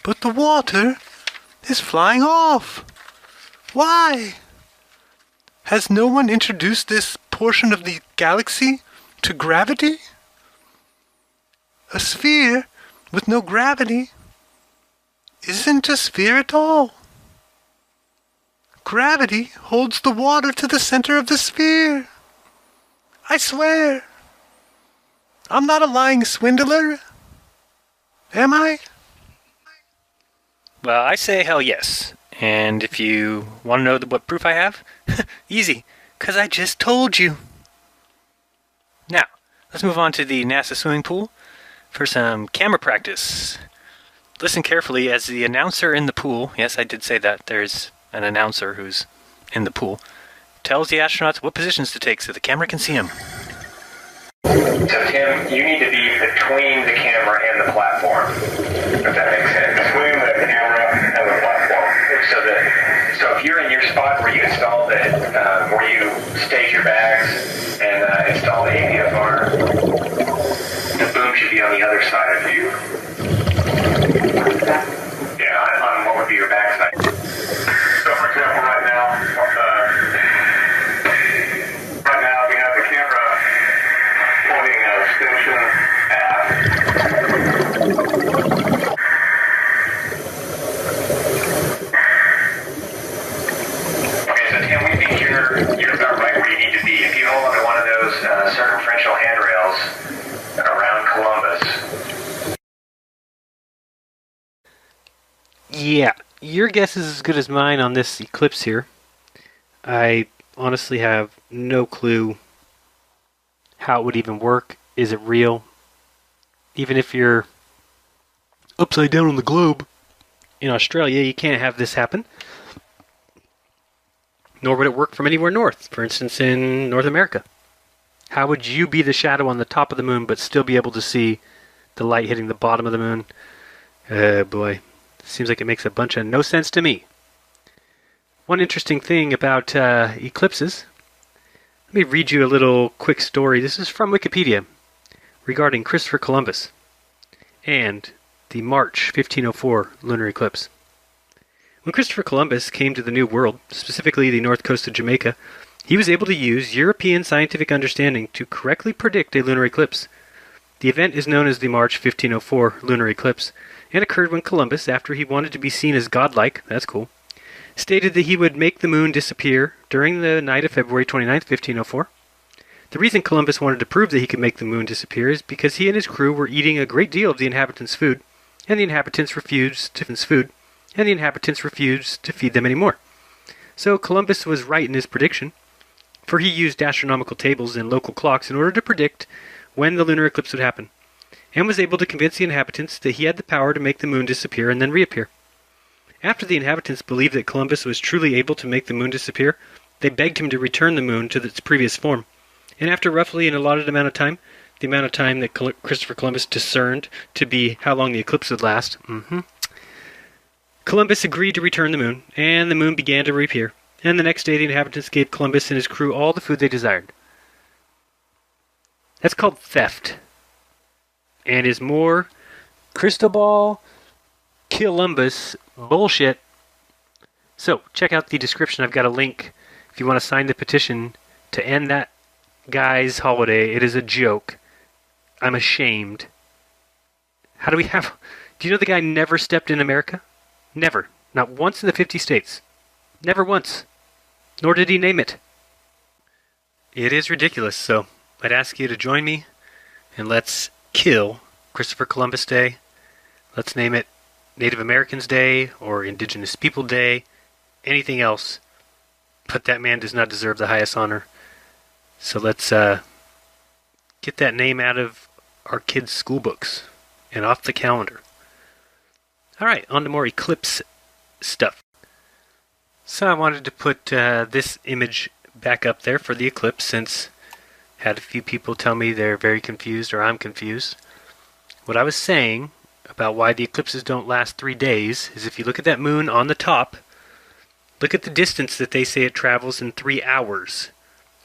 but the water is flying off. Why? Has no one introduced this portion of the galaxy to gravity? A sphere with no gravity isn't a sphere at all. Gravity holds the water to the center of the sphere. I swear. I'm not a lying swindler. Am I? Well, I say hell yes. And if you want to know what proof I have, easy, because I just told you. Now, let's move on to the NASA swimming pool for some camera practice. Listen carefully as the announcer in the pool, yes, I did say that, there's an announcer who's in the pool, tells the astronauts what positions to take so the camera can see them. So Tim, you need to be between the camera and the platform, if that makes sense. Between the camera and the platform. So if you're in your spot where you install where you stage your bags and install the APFR, the boom should be on the other side of you. Yeah, on what would be your backside. So for example, right now we have the camera pointing station aft. Okay, so Tim, we think you're about right where you need to be. If you hold onto one of those circumferential handrails around Columbus. Yeah, your guess is as good as mine on this eclipse here. I honestly have no clue how it would even work. Is it real? Even if you're upside down on the globe in Australia, you can't have this happen. Nor would it work from anywhere north, for instance in North America. How would you be the shadow on the top of the moon but still be able to see the light hitting the bottom of the moon? Boy. Seems like it makes a bunch of no sense to me. One interesting thing about eclipses, let me read you a little quick story. This is from Wikipedia regarding Christopher Columbus and the March 1504 lunar eclipse. When Christopher Columbus came to the New World, specifically the north coast of Jamaica, he was able to use European scientific understanding to correctly predict a lunar eclipse. The event is known as the March 1504 lunar eclipse, and occurred when Columbus, after he wanted to be seen as godlike, that's cool, stated that he would make the moon disappear during the night of February 29th, 1504. The reason Columbus wanted to prove that he could make the moon disappear is because he and his crew were eating a great deal of the inhabitants' food, and the inhabitants refused to feed them anymore. So Columbus was right in his prediction, for he used astronomical tables and local clocks in order to predict when the lunar eclipse would happen, and was able to convince the inhabitants that he had the power to make the moon disappear and then reappear. After the inhabitants believed that Columbus was truly able to make the moon disappear, they begged him to return the moon to its previous form. And after roughly an allotted amount of time, the amount of time that Christopher Columbus discerned to be how long the eclipse would last, Columbus agreed to return the moon, and the moon began to reappear. And the next day the inhabitants gave Columbus and his crew all the food they desired. That's called theft, and is more Cristobal Columbus bullshit. So, check out the description. I've got a link if you want to sign the petition to end that guy's holiday. It is a joke. I'm ashamed. How do we have... Do you know the guy never stepped in America? Never. Not once in the 50 states. Never once. Nor did he name it. It is ridiculous, so I'd ask you to join me, and let's kill Christopher Columbus Day. Let's name it Native Americans Day or Indigenous People Day. Anything else. But that man does not deserve the highest honor. So let's get that name out of our kids' school books and off the calendar. Alright, on to more eclipse stuff. So I wanted to put this image back up there for the eclipse, since I had a few people tell me they're very confused, or I'm confused. What I was saying about why the eclipses don't last 3 days is if you look at that moon on the top, look at the distance that they say it travels in 3 hours.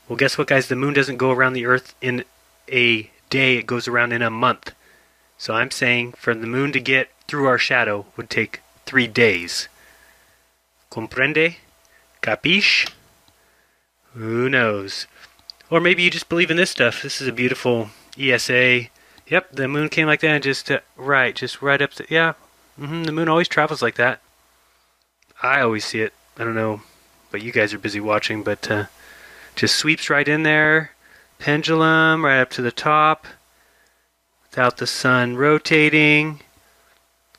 Well, guess what, guys? The moon doesn't go around the Earth in a day, it goes around in a month. So I'm saying for the moon to get through our shadow would take 3 days. Comprende? Capiche? Who knows? Or maybe you just believe in this stuff. This is a beautiful ESA. Yep, the moon came like that and just right up to, yeah. The moon always travels like that. I always see it. I don't know, but you guys are busy watching, but just sweeps right in there. Pendulum right up to the top. Without the sun rotating.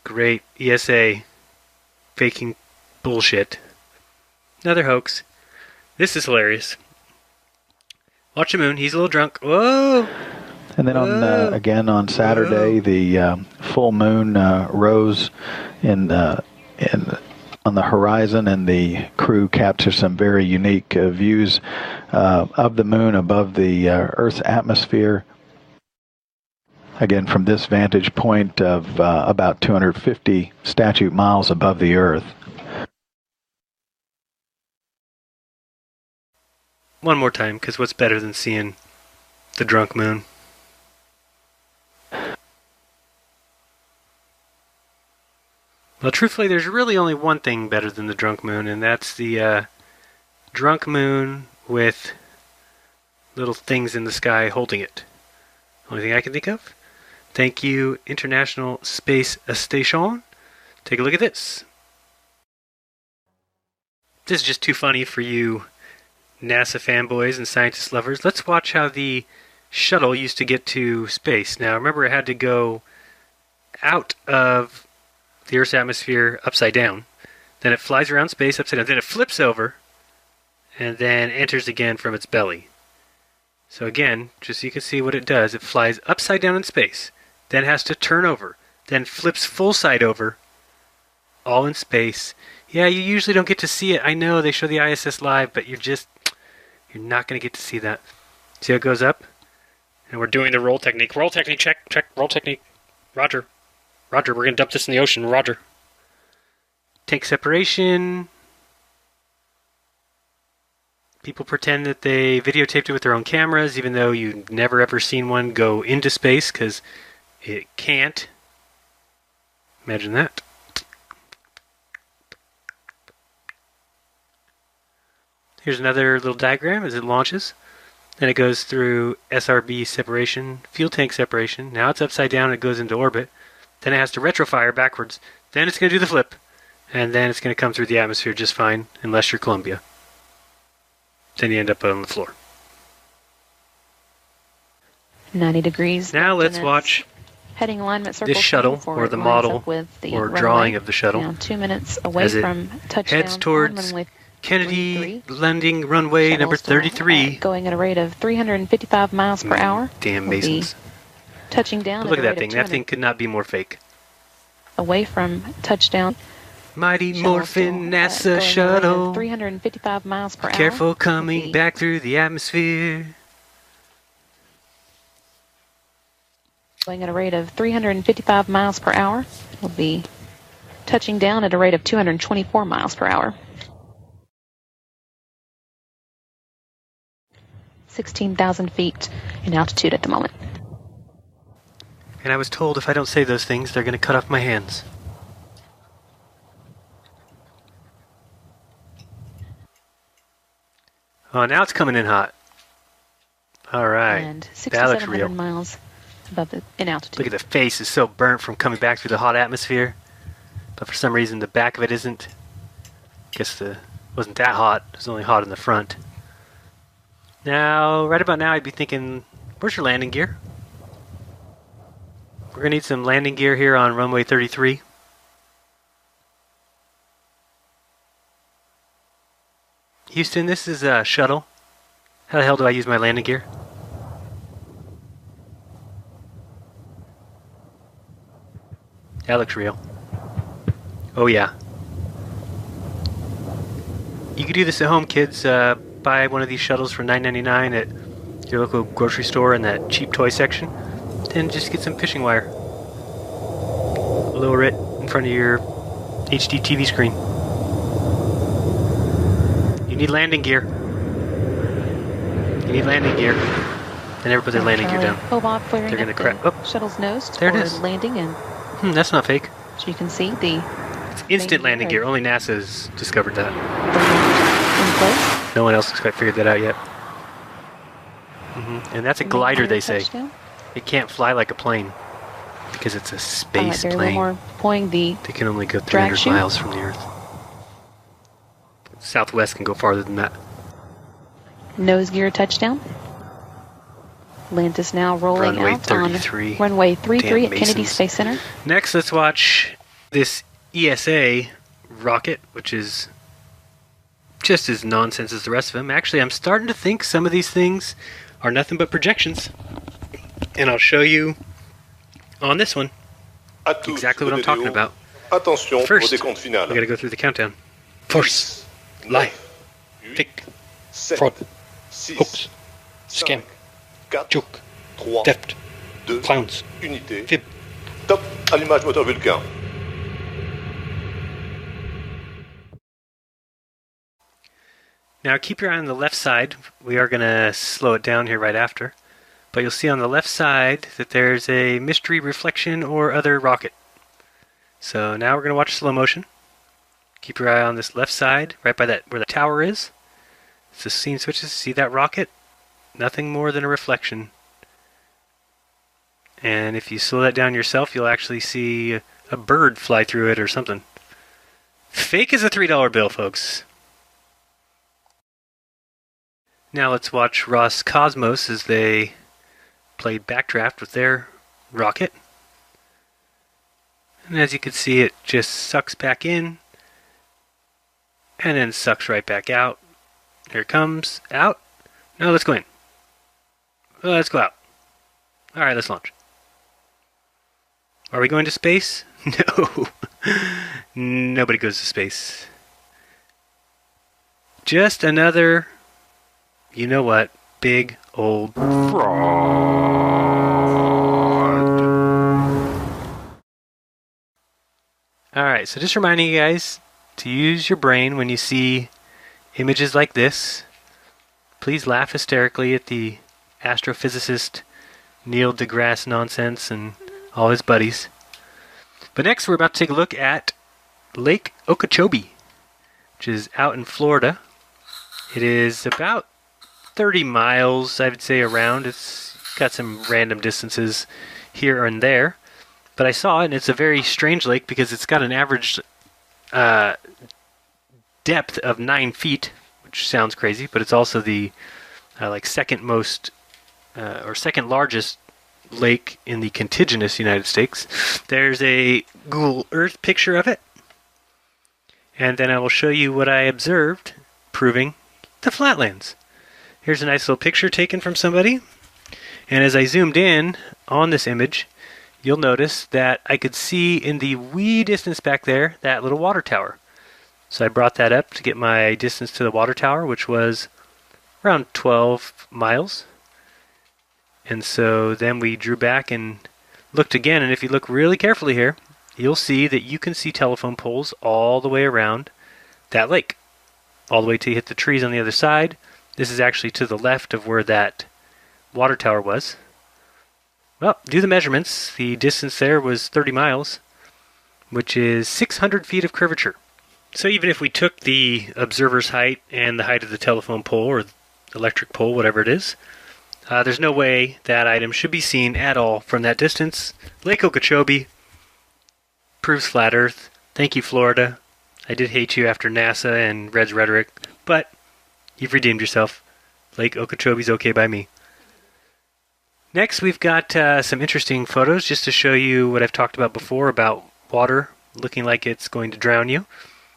Great. ESA. Faking bullshit. Another hoax. This is hilarious. Watch the moon. He's a little drunk. Whoa! And then again on Saturday, the full moon rose on the horizon, and the crew captured some very unique views of the moon above the Earth's atmosphere. Again, from this vantage point of about 250 statute miles above the Earth. One more time, because what's better than seeing the drunk moon? Well, truthfully, there's really only one thing better than the drunk moon, and that's the drunk moon with little things in the sky holding it. Only thing I can think of. Thank you, International Space Station. Take a look at this. This is just too funny for you NASA fanboys and scientist lovers. Let's watch how the shuttle used to get to space. Now, remember, it had to go out of the Earth's atmosphere upside down. Then it flies around space upside down. Then it flips over and then enters again from its belly. So again, just so you can see what it does, it flies upside down in space, then has to turn over, then flips full side over, all in space. Yeah, you usually don't get to see it. I know they show the ISS live, but you're not going to get to see that. See how it goes up? And we're doing the roll technique. Roll technique, check, roll technique. Roger, we're going to dump this in the ocean. Roger. Tank separation. People pretend that they videotaped it with their own cameras, even though you've never ever seen one go into space, because it can't. Imagine that. Here's another little diagram as it launches. Then it goes through SRB separation, fuel tank separation. Now it's upside down and it goes into orbit. Then it has to retrofire backwards. Then it's going to do the flip. And then it's going to come through the atmosphere just fine, unless you're Columbia. Then you end up on the floor. 90 degrees. Now let's watch heading alignment circle this shuttle, or the model, or drawing of the shuttle. Now 2 minutes away from touchdown. Heads towards Kennedy landing runway number 33. Going at a rate of 355 miles per hour. Damn Masons. Touching down. But look at that thing. That thing could not be more fake. Away from touchdown. Mighty Morphin NASA shuttle. 355 miles per hour. Careful coming back through the atmosphere. Going at a rate of 355 miles per hour. Will be touching down at a rate of 224 miles per hour. 16,000 feet in altitude at the moment. And I was told if I don't say those things, they're going to cut off my hands. Oh, now it's coming in hot. All right. And that looks real. 6,700 miles above in altitude. Look at the face. It's so burnt from coming back through the hot atmosphere. But for some reason, the back of it isn't. I guess it wasn't that hot. It was only hot in the front. Now, right about now, I'd be thinking, where's your landing gear? We're going to need some landing gear here on runway 33. Houston, this is a shuttle. How the hell do I use my landing gear? That looks real. Oh yeah. You can do this at home, kids. Buy one of these shuttles for $9.99 at your local grocery store in that cheap toy section. Then just get some fishing wire. Lower it in front of your HD TV screen. You need landing gear. You need landing gear. They never put their landing gear down. Bob flaring They're going to up crack. the Oh, shuttle's nose there it for is. landing, and that's not fake. so you can see the It's instant landing gear. Only NASA's discovered that. in place. No one else has quite figured that out yet. And that's a glider, they say. Touchdown. It can't fly like a plane because it's a space Barry plane. Wilmore pulling the They can only go drag 300 chute. miles from the Earth. Southwest can go farther than that. nose gear touchdown. Atlantis now rolling Runway out 33. on runway 33 at Damn Kennedy Masons. Space Center. Next, let's watch this ESA rocket, which is just as nonsense as the rest of them. Actually, I'm starting to think some of these things are nothing but projections. And I'll show you on this one exactly what I'm talking about. Attention First, au décompte we final. gotta go through the countdown. Force, lie, fake, 7, fraud, 6, hoax, scam, 4, joke, 3, theft, 2, clowns, unité. fib. Top, allumage moteur Vulcain. Now keep your eye on the left side. We are going to slow it down here right after. But you'll see on the left side that there's a mystery reflection or other rocket. So now we're going to watch slow motion. Keep your eye on this left side, right by that where the tower is. It's the scene switches. See that rocket? Nothing more than a reflection. And if you slow that down yourself, you'll actually see a bird fly through it or something. Fake as a $3 bill, folks. Now let's watch Roscosmos as they play backdraft with their rocket. And as you can see, it just sucks back in and then sucks right back out. Here it comes. Out. No, let's go in. Let's go out. Alright, let's launch. Are we going to space? No. Nobody goes to space. Just another, you know what, big old Alright, so just reminding you guys to use your brain when you see images like this. Please laugh hysterically at the astrophysicist Neil deGrasse nonsense and all his buddies. But next we're about to take a look at Lake Okeechobee, which is out in Florida. It is about 30 miles, I would say, around. It's got some random distances here and there. But I saw it, and it's a very strange lake because it's got an average depth of 9 feet, which sounds crazy, but it's also the second most or second largest lake in the contiguous United States. There's a Google Earth picture of it, and then I will show you what I observed, proving the flatlands. Here's a nice little picture taken from somebody, and as I zoomed in on this image, you'll notice that I could see in the wee distance back there that little water tower. So I brought that up to get my distance to the water tower, which was around 12 miles. And so then we drew back and looked again, and if you look really carefully here, you'll see that you can see telephone poles all the way around that lake, all the way till you hit the trees on the other side. This is actually to the left of where that water tower was. Well, do the measurements. The distance there was 30 miles, which is 600 feet of curvature. So even if we took the observer's height and the height of the telephone pole or electric pole, whatever it is, there's no way that item should be seen at all from that distance. Lake Okeechobee proves flat Earth. Thank you, Florida. I did hate you after NASA and Red's rhetoric, but you've redeemed yourself. Lake Okeechobee's okay by me. Next, we've got some interesting photos just to show you what I've talked about before about water looking like it's going to drown you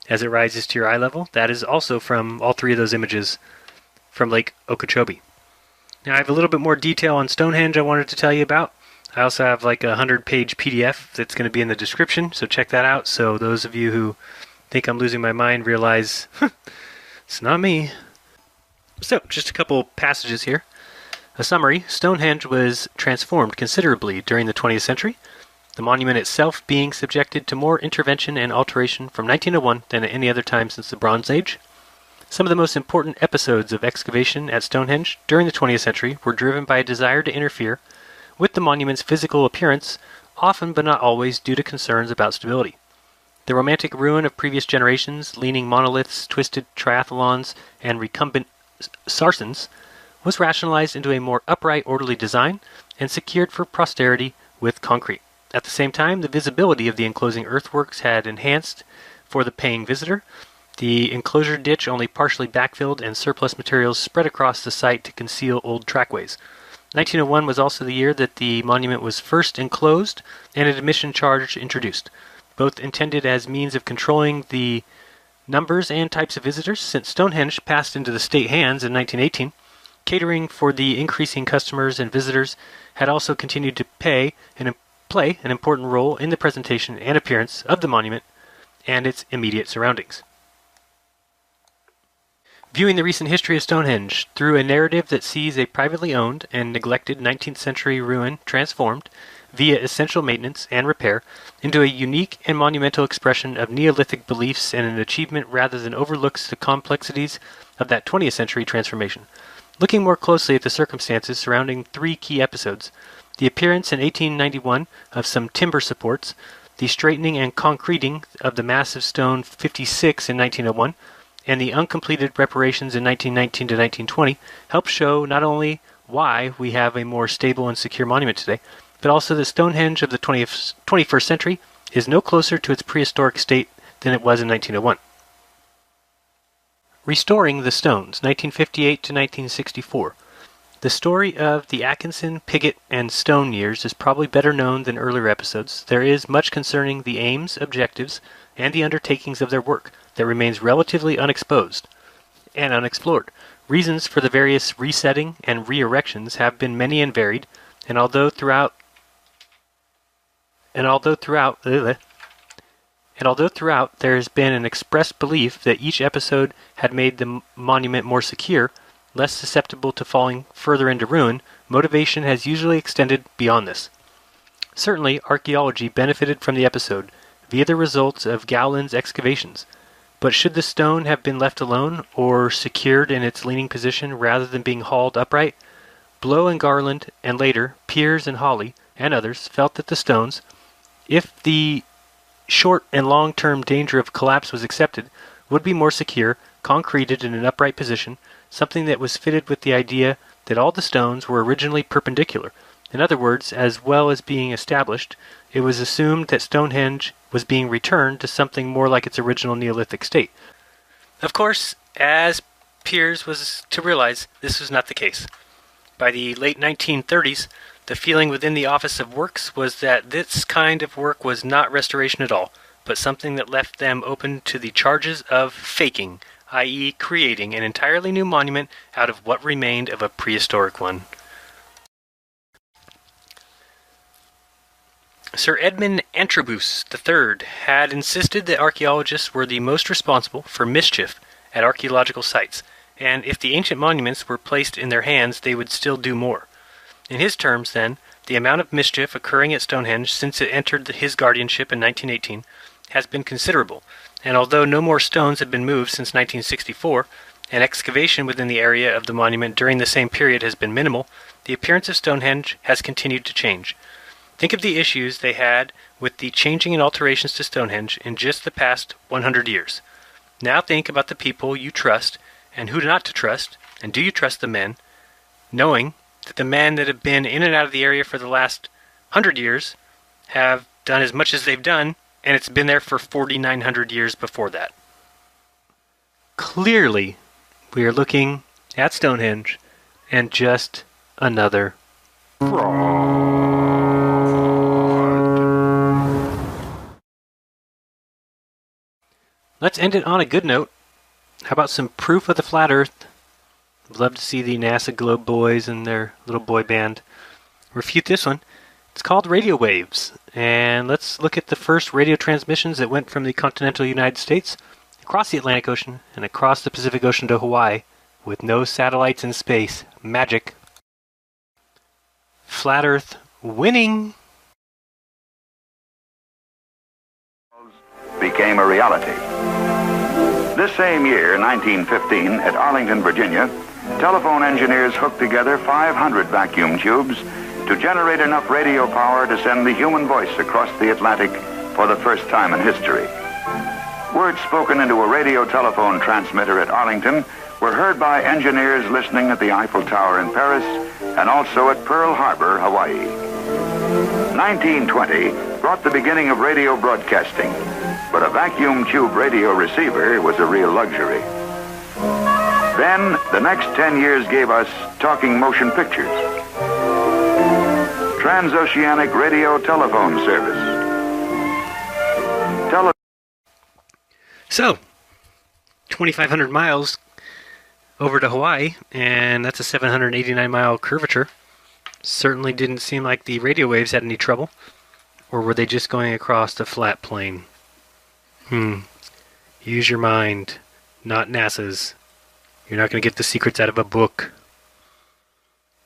as it rises to your eye level. That is also from all three of those images from Lake Okeechobee. Now, I have a little bit more detail on Stonehenge I wanted to tell you about. I also have like a 100-page PDF that's going to be in the description, so check that out. So those of you who think I'm losing my mind realize it's not me. So, just a couple passages here. A summary: Stonehenge was transformed considerably during the 20th century, the monument itself being subjected to more intervention and alteration from 1901 than at any other time since the Bronze Age. Some of the most important episodes of excavation at Stonehenge during the 20th century were driven by a desire to interfere with the monument's physical appearance, often but not always due to concerns about stability. The romantic ruin of previous generations, leaning monoliths, twisted triathlons, and recumbent sarcens, was rationalized into a more upright, orderly design and secured for posterity with concrete. At the same time, the visibility of the enclosing earthworks had enhanced for the paying visitor. The enclosure ditch only partially backfilled and surplus materials spread across the site to conceal old trackways. 1901 was also the year that the monument was first enclosed and an admission charge introduced, both intended as means of controlling the numbers and types of visitors. Since Stonehenge passed into the state hands in 1918, catering for the increasing customers and visitors had also continued to play an important role in the presentation and appearance of the monument and its immediate surroundings. Viewing the recent history of Stonehenge through a narrative that sees a privately owned and neglected 19th century ruin transformed, via essential maintenance and repair, into a unique and monumental expression of Neolithic beliefs and an achievement rather than overlooks the complexities of that 20th century transformation. Looking more closely at the circumstances surrounding three key episodes: the appearance in 1891 of some timber supports, the straightening and concreting of the massive stone 56 in 1901, and the uncompleted reparations in 1919 to 1920, help show not only why we have a more stable and secure monument today, but also that Stonehenge of the 21st century is no closer to its prehistoric state than it was in 1901. Restoring the Stones, 1958 to 1964. The story of the Atkinson, Piggott, and Stone years is probably better known than earlier episodes. There is much concerning the aims, objectives, and the undertakings of their work that remains relatively unexposed and unexplored. Reasons for the various resetting and re-erections have been many and varied, and although throughout there has been an expressed belief that each episode had made the monument more secure, less susceptible to falling further into ruin, motivation has usually extended beyond this. Certainly, archaeology benefited from the episode via the results of Gowland's excavations, but should the stone have been left alone or secured in its leaning position rather than being hauled upright? Blow and Garland, and later Piers and Hawley and others, felt that the stones, if the short and long-term danger of collapse was accepted, would be more secure, concreted in an upright position, something that was fitted with the idea that all the stones were originally perpendicular. In other words, as well as being established, it was assumed that Stonehenge was being returned to something more like its original Neolithic state. Of course, as Piers was to realize, this was not the case. By the late 1930s, the feeling within the Office of Works was that this kind of work was not restoration at all, but something that left them open to the charges of faking, i.e. creating an entirely new monument out of what remained of a prehistoric one. Sir Edmund Antrobus III had insisted that archaeologists were the most responsible for mischief at archaeological sites, and if the ancient monuments were placed in their hands, they would still do more. In his terms, then, the amount of mischief occurring at Stonehenge since it entered his guardianship in 1918 has been considerable, and although no more stones have been moved since 1964, and excavation within the area of the monument during the same period has been minimal, the appearance of Stonehenge has continued to change. Think of the issues they had with the changing and alterations to Stonehenge in just the past 100 years. Now think about the people you trust and who not to trust, and do you trust the men, knowing that the men that have been in and out of the area for the last 100 years have done as much as they've done, and it's been there for 4,900 years before that. Clearly, we are looking at Stonehenge and just another Let's end it on a good note. How about some proof of the flat Earth? I'd love to see the NASA Globe Boys and their little boy band refute this one. It's called radio waves. And let's look at the first radio transmissions that went from the continental United States across the Atlantic Ocean and across the Pacific Ocean to Hawaii with no satellites in space. Magic. Flat Earth winning. Became a reality. This same year, 1915, at Arlington, Virginia, telephone engineers hooked together 500 vacuum tubes to generate enough radio power to send the human voice across the Atlantic for the first time in history. Words spoken into a radio telephone transmitter at Arlington were heard by engineers listening at the Eiffel Tower in Paris and also at Pearl Harbor, Hawaii. 1920 brought the beginning of radio broadcasting, but a vacuum tube radio receiver was a real luxury. Then, the next 10 years gave us talking motion pictures, transoceanic radio telephone service. So, 2,500 miles over to Hawaii, and that's a 789-mile curvature. Certainly didn't seem like the radio waves had any trouble. Or were they just going across a flat plane? Use your mind, not NASA's. You're not going to get the secrets out of a book.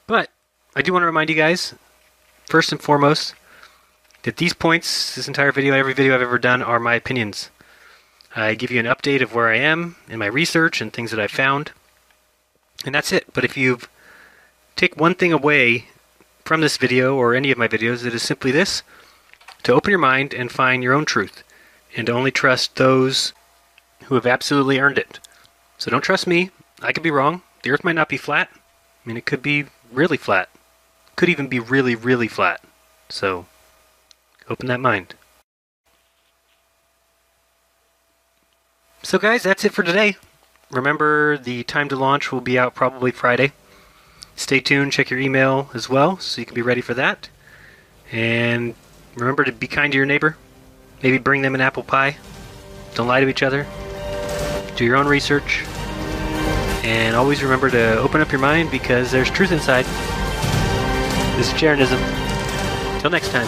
But I do want to remind you guys, first and foremost, that these points, this entire video, every video I've ever done, are my opinions. I give you an update of where I am in my research and things that I've found. And that's it. But if you take one thing away from this video or any of my videos, it is simply this: to open your mind and find your own truth, and to only trust those who have absolutely earned it. So don't trust me. I could be wrong. The Earth might not be flat. I mean, it could be really flat. Could even be really, really flat. So, open that mind. So guys, that's it for today. Remember, the time to launch will be out probably Friday. Stay tuned, check your email as well, so you can be ready for that. And remember to be kind to your neighbor. Maybe bring them an apple pie. Don't lie to each other. Do your own research. And always remember to open up your mind, because there's truth inside. This is Scientism. Till next time.